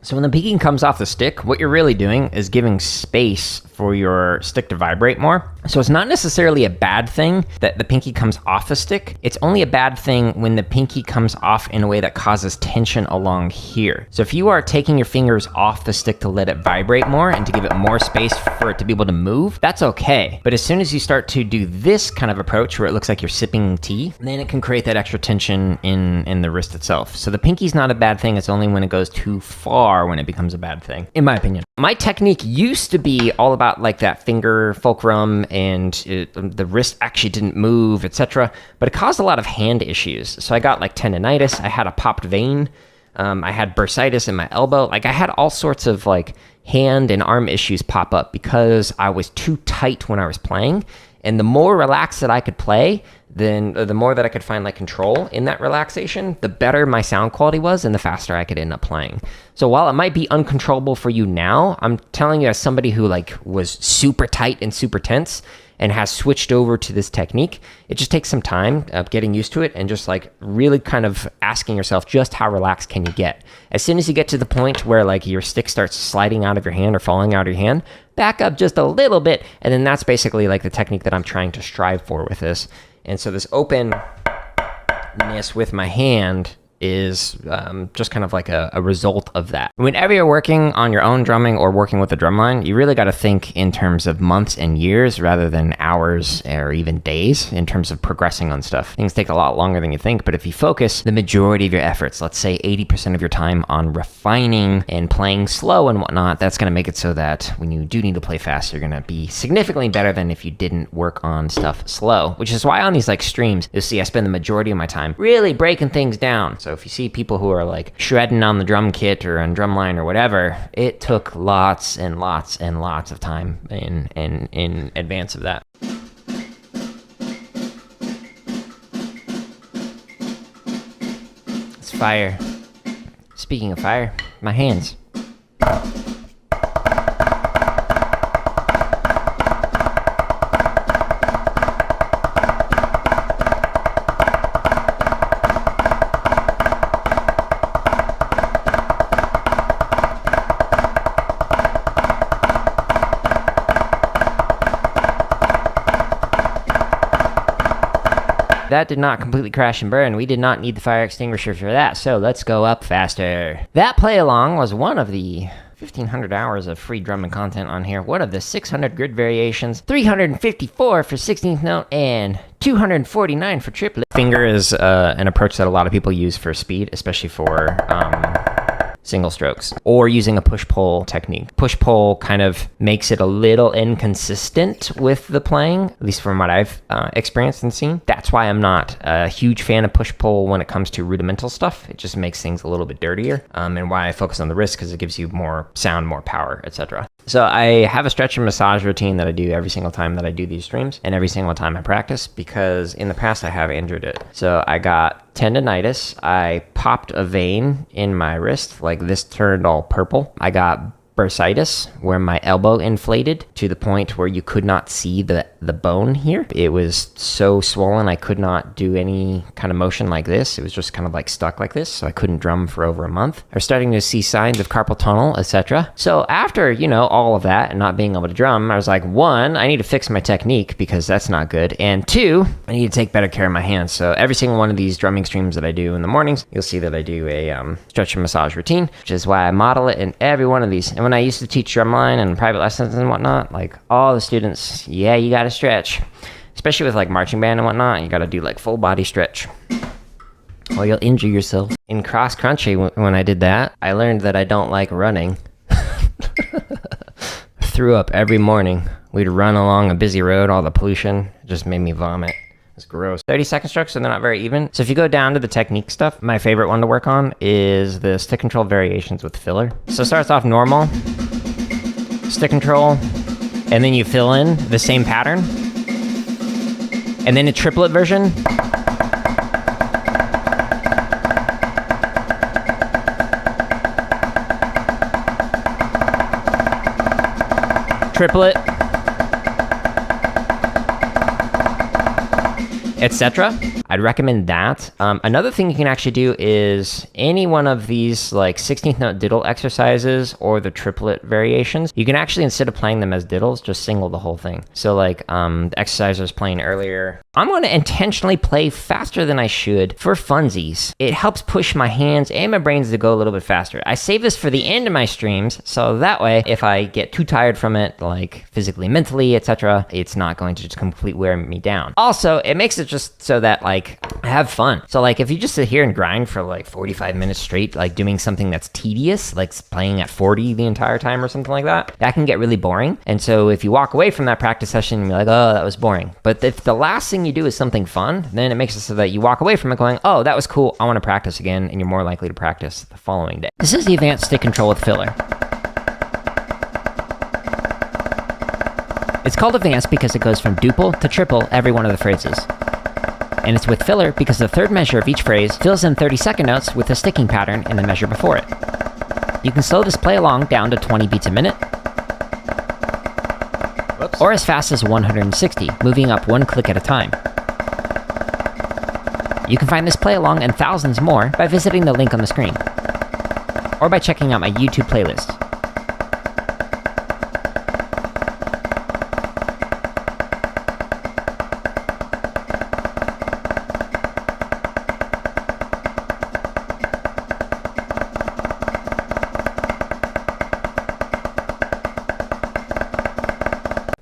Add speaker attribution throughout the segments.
Speaker 1: So when the pinky comes off the stick, what you're really doing is giving space for your stick to vibrate more. So it's not necessarily a bad thing that the pinky comes off the stick. It's only a bad thing when the pinky comes off in a way that causes tension along here. So if you are taking your fingers off the stick to let it vibrate more and to give it more space for it to be able to move, that's okay. But as soon as you start to do this kind of approach where it looks like you're sipping tea, then it can create that extra tension in the wrist itself. So the pinky's not a bad thing. It's only when it goes too far when it becomes a bad thing, in my opinion. My technique used to be all about like that finger fulcrum and the wrist actually didn't move, etc. But it caused a lot of hand issues. So I got like tendonitis, I had a popped vein, I had bursitis in my elbow. Like I had all sorts of like hand and arm issues pop up because I was too tight when I was playing. And the more relaxed that I could play, then the more that I could find like control in that relaxation, the better my sound quality was and the faster I could end up playing. So while it might be uncontrollable for you now, I'm telling you as somebody who like was super tight and super tense and has switched over to this technique, it just takes some time getting used to it and just like really kind of asking yourself just how relaxed can you get. As soon as you get to the point where like your stick starts sliding out of your hand or falling out of your hand, back up just a little bit, and then that's basically like the technique that I'm trying to strive for with this. And so this openness with my hand is just kind of like a result of that. Whenever you're working on your own drumming or working with a drumline, you really got to think in terms of months and years rather than hours or even days in terms of progressing on stuff. Things take a lot longer than you think, but if you focus the majority of your efforts, let's say 80% of your time on refining and playing slow and whatnot, that's going to make it so that when you do need to play fast, you're going to be significantly better than if you didn't work on stuff slow, which is why on these like streams, you'll see I spend the majority of my time really breaking things down. So if you see people who are like shredding on the drum kit or on drumline or whatever, it took lots and lots and lots of time in advance of that. It's fire. Speaking of fire, my hands. That did not completely crash and burn. We did not need the fire extinguisher for that, so let's go up faster. That play along was one of the 1,500 hours of free drumming content on here. One of the 600 grid variations, 354 for 16th note, and 249 for triplet. Finger is an approach that a lot of people use for speed, especially for single strokes, or using a push-pull technique. Push-pull kind of makes it a little inconsistent with the playing, at least from what I've experienced and seen. That's why I'm not a huge fan of push-pull when it comes to rudimental stuff. It just makes things a little bit dirtier, and why I focus on the wrist, because it gives you more sound, more power, etc. So I have a stretch and massage routine that I do every single time that I do these streams and every single time I practice, because in the past I have injured it. So I got tendonitis. I popped a vein in my wrist, like this turned all purple. I got bursitis, where my elbow inflated to the point where you could not see the bone here. It was so swollen I could not do any kind of motion like this. It was just kind of like stuck like this, so I couldn't drum for over a month. I was starting to see signs of carpal tunnel, etc. So after, all of that and not being able to drum, I was like, one, I need to fix my technique because that's not good, and two, I need to take better care of my hands. So every single one of these drumming streams that I do in the mornings, you'll see that I do a stretch and massage routine, which is why I model it in every one of these. And when I used to teach drumline and private lessons and whatnot, like all the students, yeah, you gotta stretch. Especially with like marching band and whatnot, you gotta do like full body stretch, or you'll injure yourself. In cross country, when I did that, I learned that I don't like running. Threw up every morning. We'd run along a busy road, all the pollution just made me vomit. It's gross. 30-second strokes, so they're not very even. So if you go down to the technique stuff, my favorite one to work on is the stick control variations with filler. So it starts off normal, stick control, and then you fill in the same pattern. And then a triplet version. Triplet. Etc. I'd recommend that. Another thing you can actually do is any one of these like 16th note diddle exercises or the triplet variations, you can actually, instead of playing them as diddles, just single the whole thing. So like the exercise I was playing earlier, I'm going to intentionally play faster than I should for funsies. It helps push my hands and my brains to go a little bit faster. I save this for the end of my streams, so that way if I get too tired from it, like physically, mentally, etc., it's not going to just completely wear me down. Also, it makes it just so that like I have fun. So like if you just sit here and grind for like 45 minutes straight, like doing something that's tedious, like playing at 40 the entire time or something like that, that can get really boring. And so if you walk away from that practice session and you're like, oh, that was boring. But if the last thing you do is something fun, then it makes it so that you walk away from it going, oh, that was cool, I want to practice again, and you're more likely to practice the following day. This is the advanced stick control with filler. It's called advanced because it goes from duple to triple every one of the phrases. And it's with filler because the third measure of each phrase fills in 30-second notes with a sticking pattern in the measure before it. You can slow this play along down to 20 beats a minute, or as fast as 160, moving up one click at a time. You can find this play along and thousands more by visiting the link on the screen, or by checking out my YouTube playlist.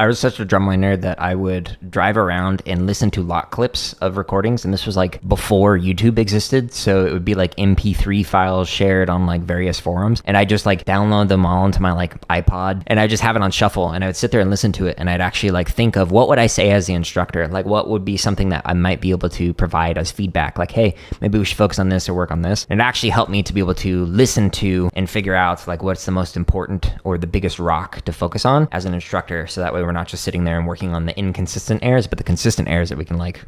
Speaker 1: I was such a drumline nerd that I would drive around and listen to lot clips of recordings, and this was like before YouTube existed, so it would be like MP3 files shared on like various forums, and I just like download them all into my like iPod, and I just have it on shuffle, and I would sit there and listen to it, and I'd actually like think of what would I say as the instructor, like what would be something that I might be able to provide as feedback, like hey, maybe we should focus on this or work on this. And it actually helped me to be able to listen to and figure out like what's the most important or the biggest rock to focus on as an instructor, so that way we're not just sitting there and working on the inconsistent airs, but the consistent airs that we can like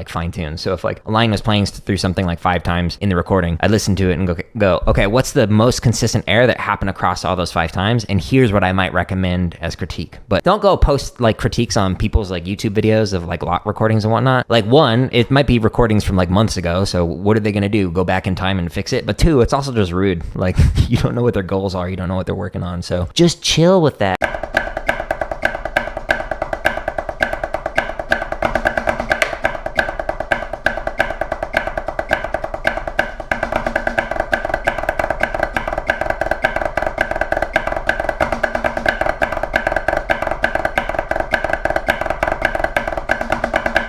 Speaker 1: fine tune. So if like a line was playing through something like 5 times in the recording, I'd listen to it and go, okay, what's the most consistent air that happened across all those 5 times? And here's what I might recommend as critique. But don't go post like critiques on people's like YouTube videos of like lot recordings and whatnot. Like 1, it might be recordings from like months ago. So what are they going to do? Go back in time and fix it? But 2, it's also just rude. Like you don't know what their goals are. You don't know what they're working on. So just chill with that.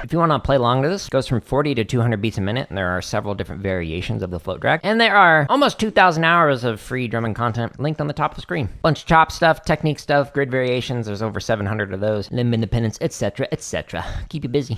Speaker 1: If you want to play along to this, it goes from 40 to 200 beats a minute, and there are several different variations of the float drag. And there are almost 2,000 hours of free drumming content linked on the top of the screen. Bunch of chop stuff, technique stuff, grid variations, there's over 700 of those, limb independence, etc., etc. Keep you busy.